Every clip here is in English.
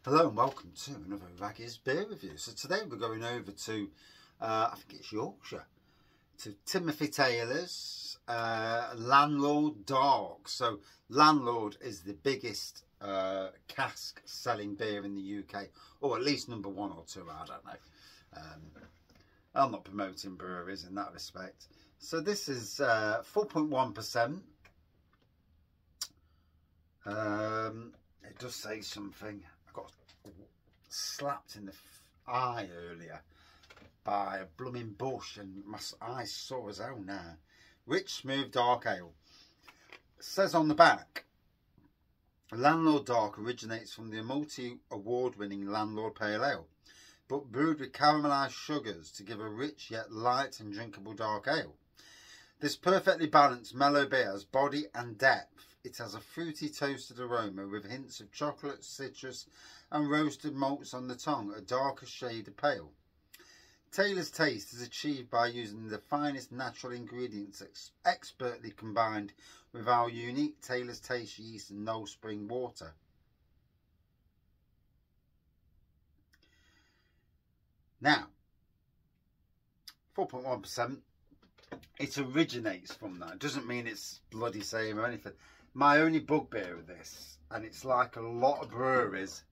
Hello and welcome to another Raggy's beer review. So today we're going over to, I think it's Yorkshire, to Timothy Taylor's Landlord Dark. So Landlord is the biggest cask selling beer in the UK, or at least number one or two, I don't know. I'm not promoting breweries in that respect. So this is 4.1%. It does say something. I got slapped in the eye earlier by a blooming bush and my eyes sore as hell now. Rich, smooth, dark ale. It says on the back, Landlord Dark originates from the multi-award winning Landlord Pale Ale, but brewed with caramelised sugars to give a rich yet light and drinkable dark ale. This perfectly balanced mellow beer has body and depth. It has a fruity toasted aroma with hints of chocolate, citrus and roasted malts on the tongue, a darker shade of pale. Taylor's taste is achieved by using the finest natural ingredients expertly combined with our unique Taylor's Taste yeast and Knoll Spring water. Now, 4.1%, it originates from that. It doesn't mean it's bloody same or anything. My only bugbear with this, and it's like a lot of breweries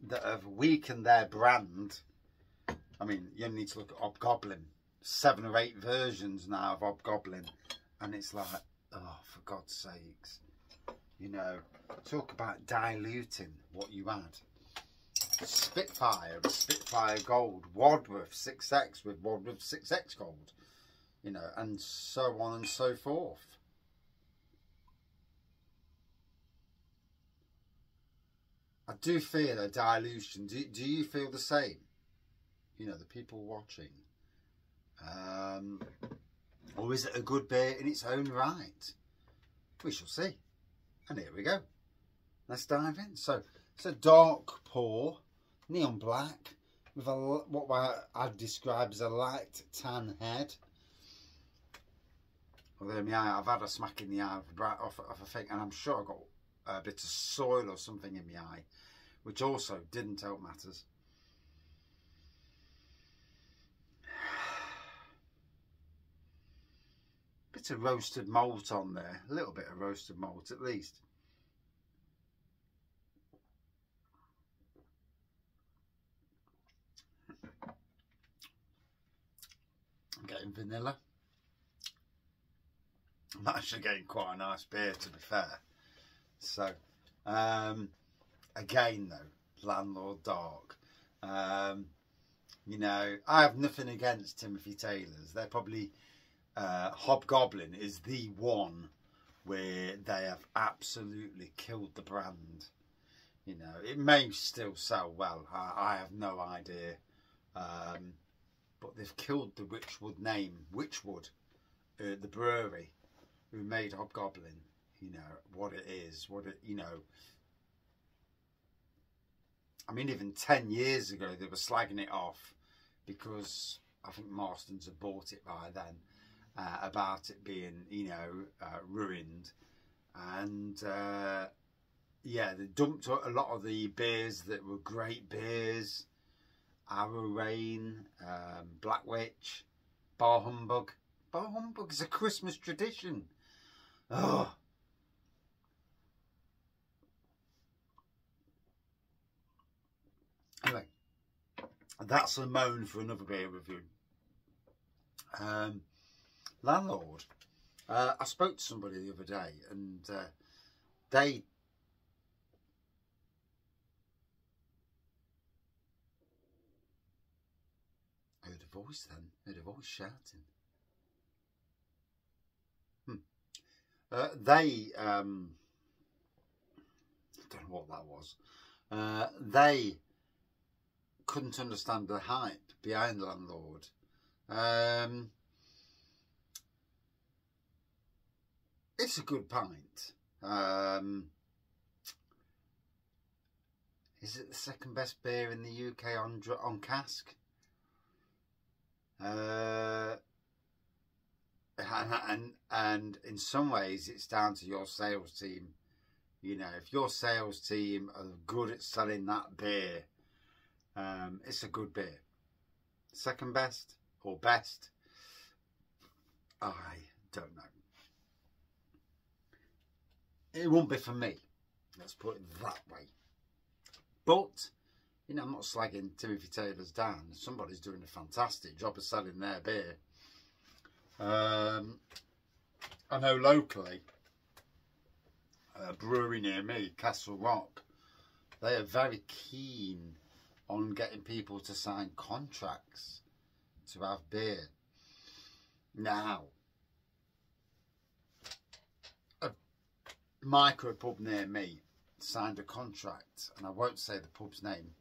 that have weakened their brand. I mean, you only need to look at Hobgoblin. 7 or 8 versions now of Hobgoblin. And it's like, oh, for God's sakes. You know, talk about diluting what you add. Spitfire with Spitfire Gold. Wadworth 6X with Wadworth 6X Gold. You know, and so on and so forth. I do feel a dilution. Do you feel the same? You know, the people watching. Or is it a good beer in its own right? We shall see. And here we go. Let's dive in. So it's a dark pour, neon black, with a, what I'd describe as a light tan head. Although my eye, I've had a smack in the eye off a thing, and I'm sure I got a bit of soil or something in my eye, which also didn't help matters. Bit of roasted malt on there, a little bit of roasted malt at least. I'm getting vanilla. I'm actually getting quite a nice beer, to be fair. So, again though, Landlord Dark. You know, I have nothing against Timothy Taylor's. They're probably, Hobgoblin is the one where they have absolutely killed the brand. You know, it may still sell well. I have no idea. But they've killed the Witchwood name. Witchwood, the brewery, who made Hobgoblin. You know, what it is, you know. I mean, even 10 years ago, they were slagging it off because I think Marston's had bought it by then, about it being, you know, ruined. And, yeah, they dumped a lot of the beers that were great beers. Arrow Rain, Black Witch, Bar Humbug. Bar Humbug is a Christmas tradition. Oh. Anyway, that's a moan for another beer review. Landlord. I spoke to somebody the other day, and they heard a voice then. Heard a voice shouting. They I don't know what that was. They couldn't understand the hype behind Landlord. It's a good pint. Is it the second best beer in the UK on cask? And in some ways it's down to your sales team You know, if your sales team are good at selling that beer, it's a good beer. Second best or best, I don't know. It won't be for me, let's put it that way. But, you know, I'm not slagging Timothy Taylor's down. Somebody's doing a fantastic job of selling their beer. I know locally, a brewery near me, Castle Rock, they are very keen on getting people to sign contracts to have beer. Now, a micro pub near me signed a contract, and I won't say the pub's name,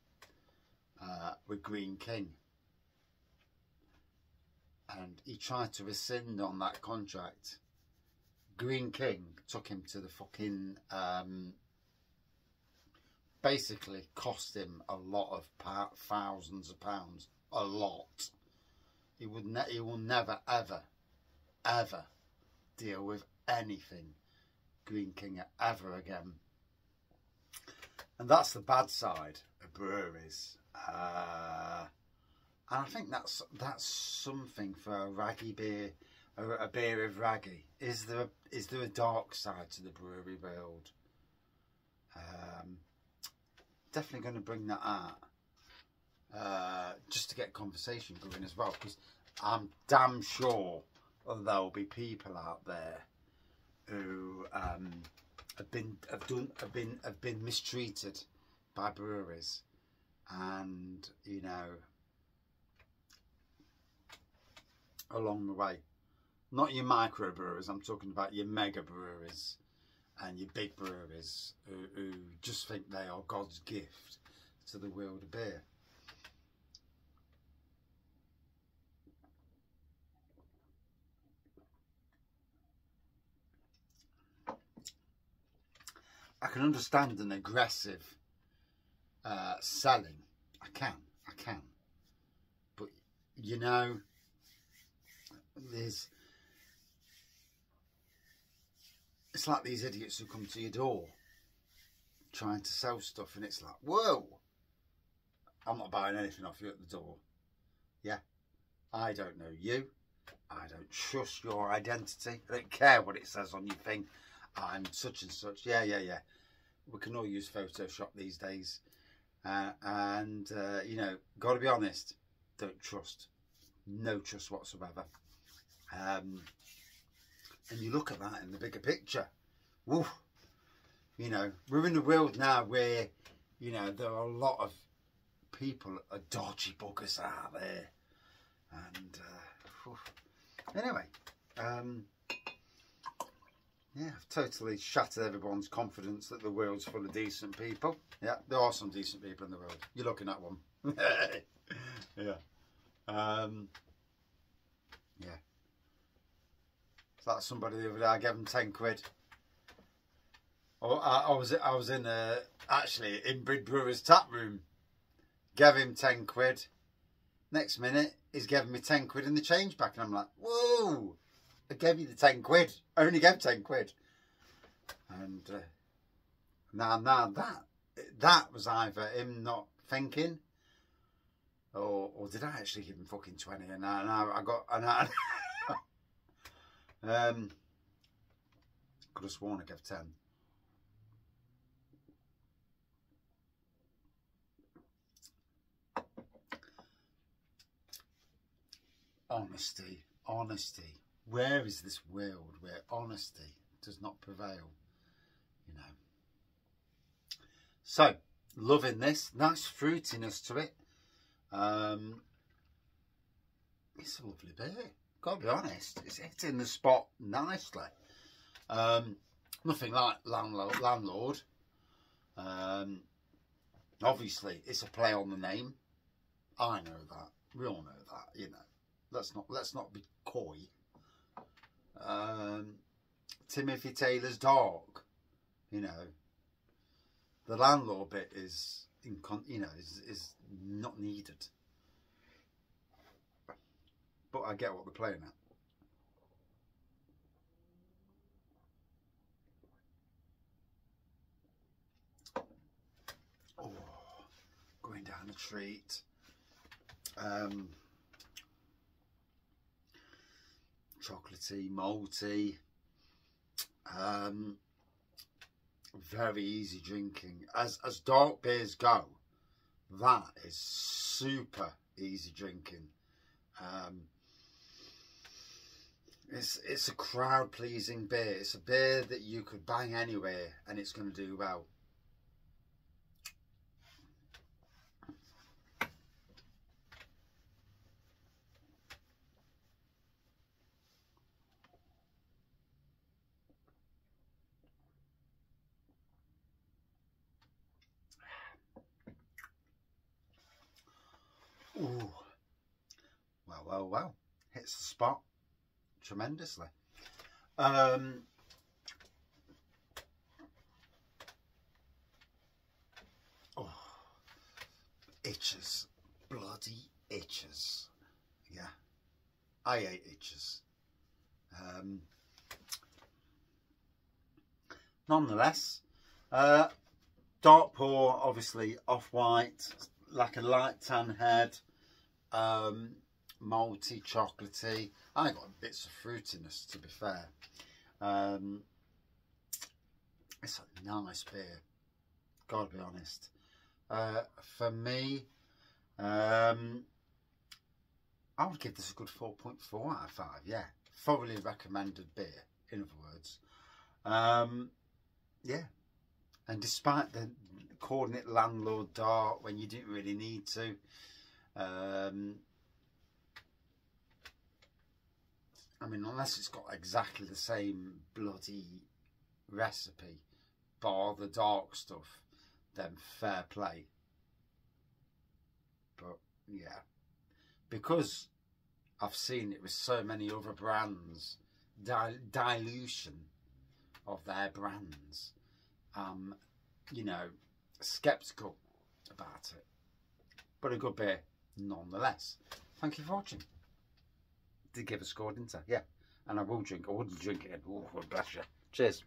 with Green King. And he tried to rescind on that contract. Green King took him to the fucking, basically cost him a lot of thousands of pounds. A lot. He will never, ever, ever deal with anything Green King ever again. And that's the bad side of breweries. And I think that's something for a raggy beer, a beer of raggy. Is there a dark side to the brewery world? Definitely going to bring that out, just to get conversation going as well, because I'm damn sure there'll be people out there who have been mistreated by breweries, and you know, along the way. Not your micro brewers, I'm talking about your mega breweries and your big breweries who just think they are God's gift to the world of beer. I can understand an aggressive selling. I can. But, you know, it's like these idiots who come to your door trying to sell stuff, and it's like, whoa, I'm not buying anything off you at the door. Yeah, I don't know you. I don't trust your identity. I don't care what it says on your thing. I'm such and such. Yeah. We can all use Photoshop these days. You know, got to be honest, don't trust. No trust whatsoever. And you look at that in the bigger picture. Woo. You know, we're in a world now where, you know, there are a lot of people, dodgy buggers out there. And, anyway, yeah, I've totally shattered everyone's confidence that the world's full of decent people. Yeah, there are some decent people in the world. You're looking at one. Yeah. Yeah. It's like somebody the other day, I gave them 10 quid. I was in actually in Brid Brewer's tap room. Gave him 10 quid. Next minute, he's giving me 10 quid in the change back, and I'm like, whoa! I gave you the 10 quid. I only gave 10 quid. And now that was either him not thinking, or did I actually give him fucking 20? And now I got could have sworn I gave 10. Honesty. Where is this world where honesty does not prevail? You know. So, loving this. Nice fruitiness to it. It's a lovely beer. Gotta be honest. It's hitting the spot nicely. Nothing like Landlord. Obviously, it's a play on the name. I know that. We all know that, you know. Let's not be coy. Timothy Taylor's Dark, you know, the Landlord bit is is not needed, but I get what they're playing at. treat. Chocolatey, malty, very easy drinking. As dark beers go, that is super easy drinking. It's a crowd pleasing beer. It's a beer that you could bang anywhere and it's going to do well. Ooh. Well. Hits the spot tremendously. Oh, itches. Bloody itches. Yeah. I hate itches. Nonetheless, dark pour, obviously off-white, like a light tan head, malty, chocolatey. I got bits of fruitiness, to be fair. It's a nice beer, gotta be honest. For me, I would give this a good 4.4 out of 5. Yeah, thoroughly recommended beer, in other words. Yeah, and despite calling it Landlord Dark when you didn't really need to, I mean, unless it's got exactly the same bloody recipe, bar the dark stuff, then fair play. But yeah, because I've seen it with so many other brands, dilution of their brands, you know, sceptical about it. But a good beer nonetheless. Thank you for watching. Did give a score, didn't I? Yeah. And I will drink. I wouldn't drink it. Oh, bless you. Cheers.